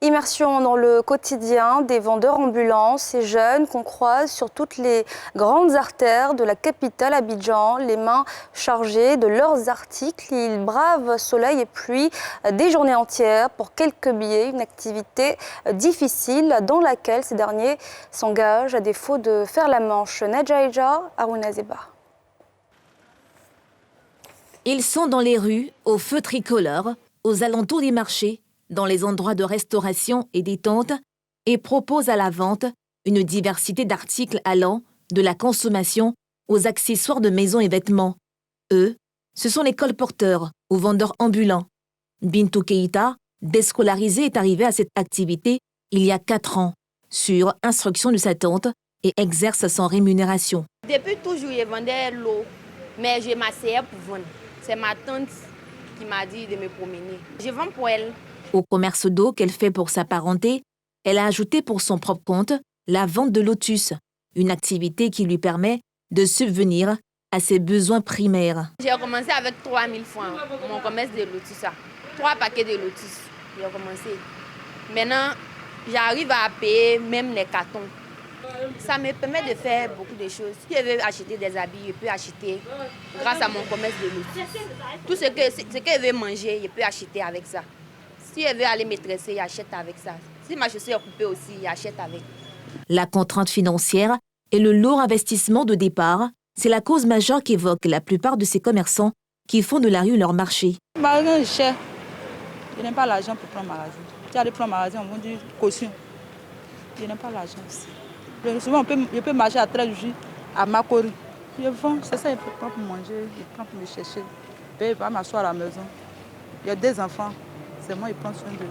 Immersion dans le quotidien des vendeurs ambulants, ces jeunes qu'on croise sur toutes les grandes artères de la capitale Abidjan, les mains chargées de leurs articles. Ils bravent soleil et pluie des journées entières pour quelques billets, une activité difficile dans laquelle ces derniers s'engagent à défaut de faire la manche. Nadjaïja, Aruna Zeba. Ils sont dans les rues, au feu tricolore, aux alentours des marchés, dans les endroits de restauration et détente, et proposent à la vente une diversité d'articles allant de la consommation aux accessoires de maison et vêtements. Eux, ce sont les colporteurs ou vendeurs ambulants. Bintou Keïta, déscolarisée, est arrivée à cette activité il y a 4 ans, sur instruction de sa tante, et exerce sans rémunération. Depuis toujours, je vendais l'eau, mais je m'asseyais pour vendre. C'est ma tante qui m'a dit de me promener. Je vends pour elle. Au commerce d'eau qu'elle fait pour sa parenté, elle a ajouté pour son propre compte la vente de lotus, une activité qui lui permet de subvenir à ses besoins primaires. J'ai commencé avec 3 000 francs, mon commerce de lotus. 3 paquets de lotus, j'ai commencé. Maintenant, j'arrive à payer même les cartons. Ça me permet de faire beaucoup de choses. Si je veux acheter des habits, je peux acheter grâce à mon commerce de lotus. Tout ce que je veux manger, je peux acheter avec ça. Si elle veut aller me tresser, j'achète avec ça. Si ma chaussure est coupée aussi, j'achète avec. La contrainte financière et le lourd investissement de départ, c'est la cause majeure qu'évoquent la plupart de ces commerçants qui font de la rue leur marché. L'argent est cher. Je n'aime pas l'argent pour prendre magasin. Tu as de prendre magasin, on vend du caution. Je n'aime pas l'argent aussi. Souvent, je peux marcher à 13 jours à Makori. Je vends, c'est ça, je prends pour manger, je prends pour me chercher. Je ne peux pas m'asseoir à la maison. Il y a des enfants. C'est moi qui prends soin d'eux.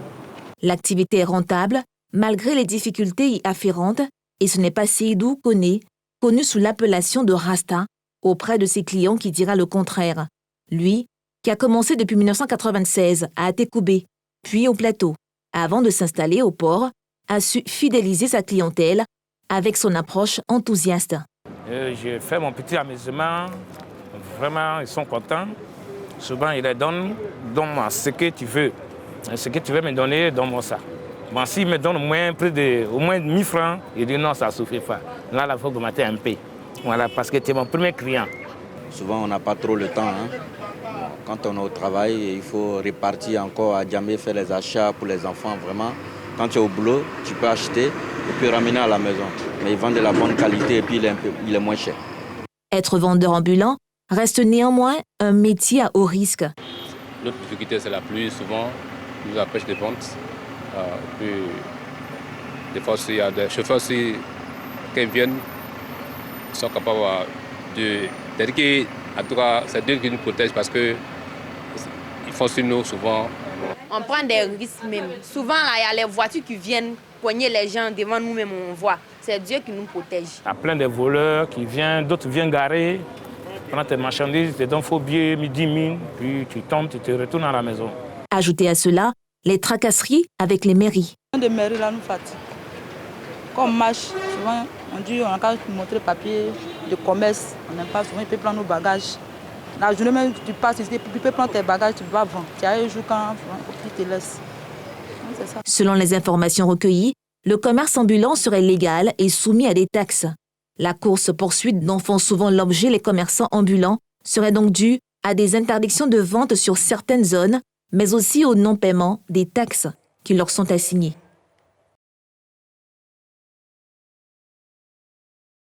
L'activité est rentable, malgré les difficultés y afférentes, et ce n'est pas Seydou Koné, connu sous l'appellation de Rasta, auprès de ses clients qui dira le contraire. Lui, qui a commencé depuis 1996 à Atekoubé, puis au plateau, avant de s'installer au port, a su fidéliser sa clientèle avec son approche enthousiaste. Je fais mon petit amusement, vraiment ils sont contents. Souvent ils les donnent, donne-moi ce que tu veux. Ce que tu veux me donner, donne-moi ça. Bon, s'il me donne au moins 1000 francs, il dit non, ça ne suffit pas. Là, il faut augmenter un peu. Voilà, parce que tu es mon premier client. Souvent, on n'a pas trop le temps. Quand on est au travail, il faut répartir encore à Djamé, faire les achats pour les enfants, vraiment. Quand tu es au boulot, tu peux acheter et puis ramener à la maison. Mais ils vendent de la bonne qualité et puis il est moins cher. Être vendeur ambulant reste néanmoins un métier à haut risque. L'autre difficulté, c'est la pluie, souvent. Nous empêche de vente. Puis, des fois, il y a des chauffeurs aussi qui viennent, ils sont capables de... C'est-à-dire qu'en tout cas, c'est Dieu qui nous protège parce qu'ils font sur nous souvent. On prend des risques même. Souvent, là, il y a les voitures qui viennent poigner les gens devant nous-mêmes, on voit. C'est Dieu qui nous protège. Il y a plein de voleurs qui viennent, d'autres viennent garer, prendre tes marchandises, te donnent faux billets, 10 000, puis tu tombes, tu te retournes à la maison. Ajoutez à cela les tracasseries avec les mairies. Les mairies là nous fatiguent. Quand on marche, souvent on dit on a qu'à montrer papier de commerce, on n'aime pas, souvent ils peuvent prendre nos bagages. La journée même tu passes ici, tu peux prendre tes bagages, tu vas vendre. Tu as un jour quand ils te laissent. C'est ça. Selon les informations recueillies, le commerce ambulant serait légal et soumis à des taxes. La course-poursuite dont font souvent l'objet les commerçants ambulants serait donc due à des interdictions de vente sur certaines zones, mais aussi au non-paiement des taxes qui leur sont assignées.